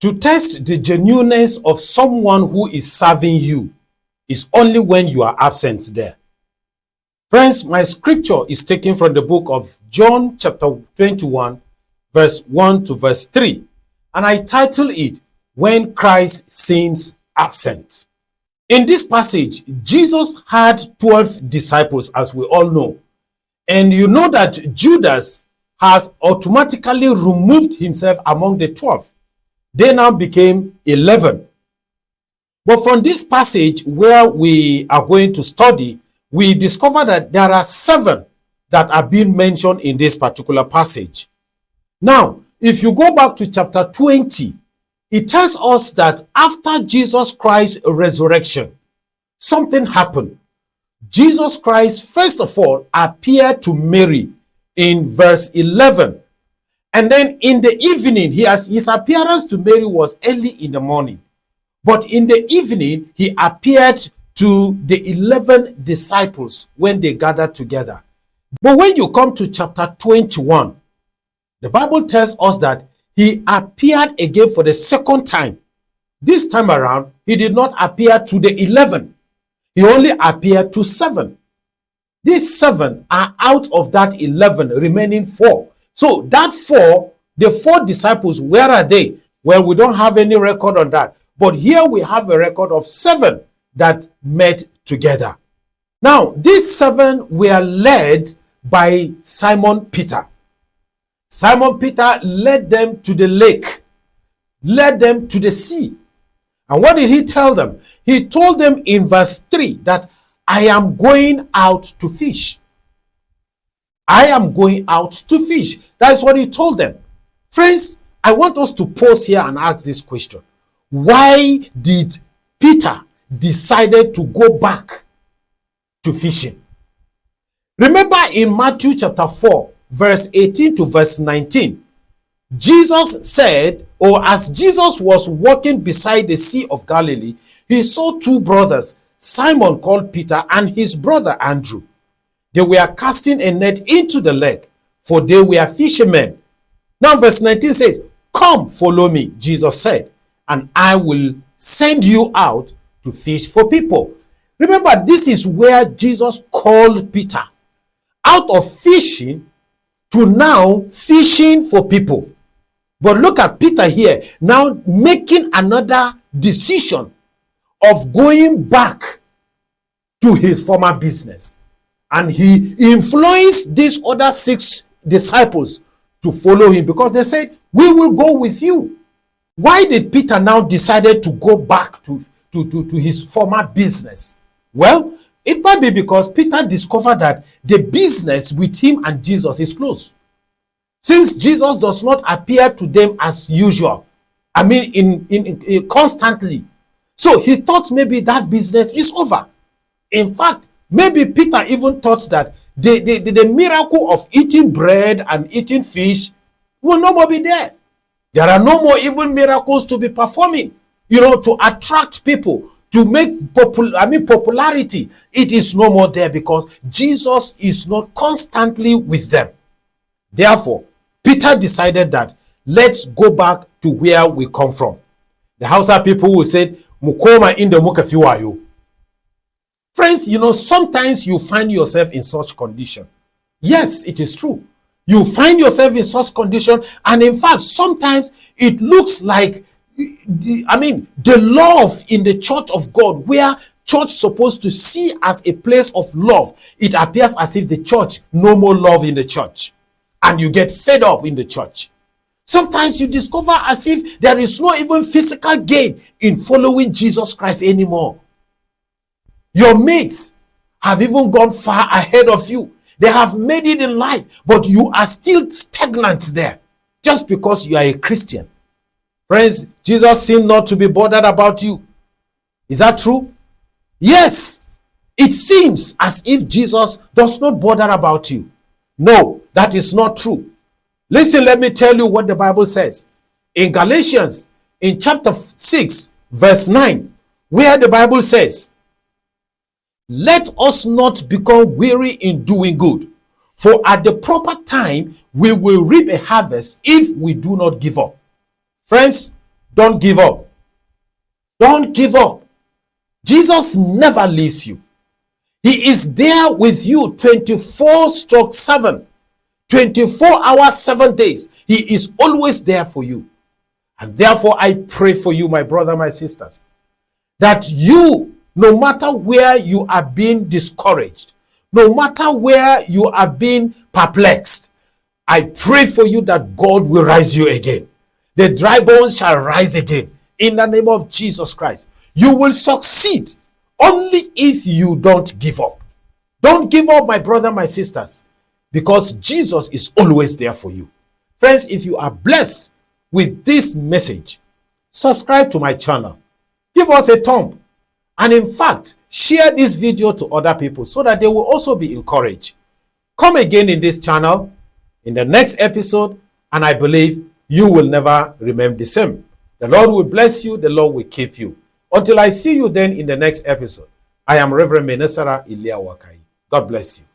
To test the genuineness of someone who is serving you is only when you are absent there. Friends, my scripture is taken from the book of John chapter 21, verse 1 to verse 3. And I title it, When Christ Seems Absent. In this passage, Jesus had 12 disciples, as we all know. And you know that Judas has automatically removed himself among the 12. They now became 11. But from this passage where we are going to study, we discover that there are 7 that are being mentioned in this particular passage. Now, if you go back to chapter 20, it tells us that after Jesus Christ's resurrection, something happened. Jesus Christ, first of all, appeared to Mary in verse 11. And then in the evening, his appearance to Mary was early in the morning. But in the evening, he appeared to the 11 disciples when they gathered together. But when you come to chapter 21, the Bible tells us that he appeared again for the second time. This time around, he did not appear to the 11. He only appeared to 7. These 7 are out of that 11, remaining 4. So that 4, the 4 disciples, where are they? Well, we don't have any record on that. But here we have a record of 7 that met together. Now, these 7 were led by Simon Peter. Simon Peter led them to the lake, led them to the sea. And what did he tell them? He told them in verse 3 that I am going out to fish. I am going out to fish. That's what he told them. Friends, I want us to pause here and ask this question. Why did Peter decided to go back to fishing? Remember in Matthew chapter 4, verse 18 to verse 19, Jesus said, or as Jesus was walking beside the Sea of Galilee, he saw 2 brothers, Simon called Peter and his brother Andrew. They were casting a net into the lake, for they were fishermen. Now verse 19 says, come, follow me, Jesus said, and I will send you out to fish for people. Remember, this is where Jesus called Peter out of fishing to now fishing for people. But look at Peter here, now making another decision of going back to his former business. And he influenced these other 6 disciples to follow him because they said, we will go with you. Why did Peter now decided to go back to his former business? Well, it might be because Peter discovered that the business with him and Jesus is close. Since Jesus does not appear to them as usual, I mean in constantly, so he thought maybe that business is over. In fact, maybe Peter even thought that the miracle of eating bread and eating fish will no more be there. There are no more even miracles to be performing, to attract people, to make popularity. It is no more there because Jesus is not constantly with them. Therefore, Peter decided that let's go back to where we come from. The Hausa people will say, Mukoma in the mukafiwayo. Friends, sometimes you find yourself in such condition. Yes, it is true. You find yourself in such condition, and in fact, sometimes it looks like, the love in the church of God, where church supposed to see as a place of love, it appears as if the church no more love in the church, and you get fed up in the church. Sometimes you discover as if there is no even physical gain in following Jesus Christ anymore. Your mates have even gone far ahead of you. They have made it in life, but you are still stagnant there just because you are a Christian. Friends, Jesus seemed not to be bothered about you. Is that true? Yes. It seems as if Jesus does not bother about you. No, that is not true. Listen, let me tell you what the Bible says. In Galatians, in chapter 6, verse 9, where the Bible says, let us not become weary in doing good, for at the proper time we will reap a harvest if we do not give up. Friends, Don't give up. Don't give up. Jesus never leaves you. He is there with you 24/7. 24 hours, 7 days. He is always there for you. And therefore, I pray for you, my brother, my sisters, that you, no matter where you are being discouraged, no matter where you are being perplexed, I pray for you that God will rise you again. The dry bones shall rise again in the name of Jesus Christ. You will succeed only if you don't give up. Don't give up, my brother, my sisters, because Jesus is always there for you. Friends, if you are blessed with this message, subscribe to my channel. Give us a thumb. And in fact, share this video to other people so that they will also be encouraged. Come again in this channel in the next episode, and I believe you will never remain the same. The Lord will bless you. The Lord will keep you. Until I see you then in the next episode, I am Reverend Menesara Iliawakai. God bless you.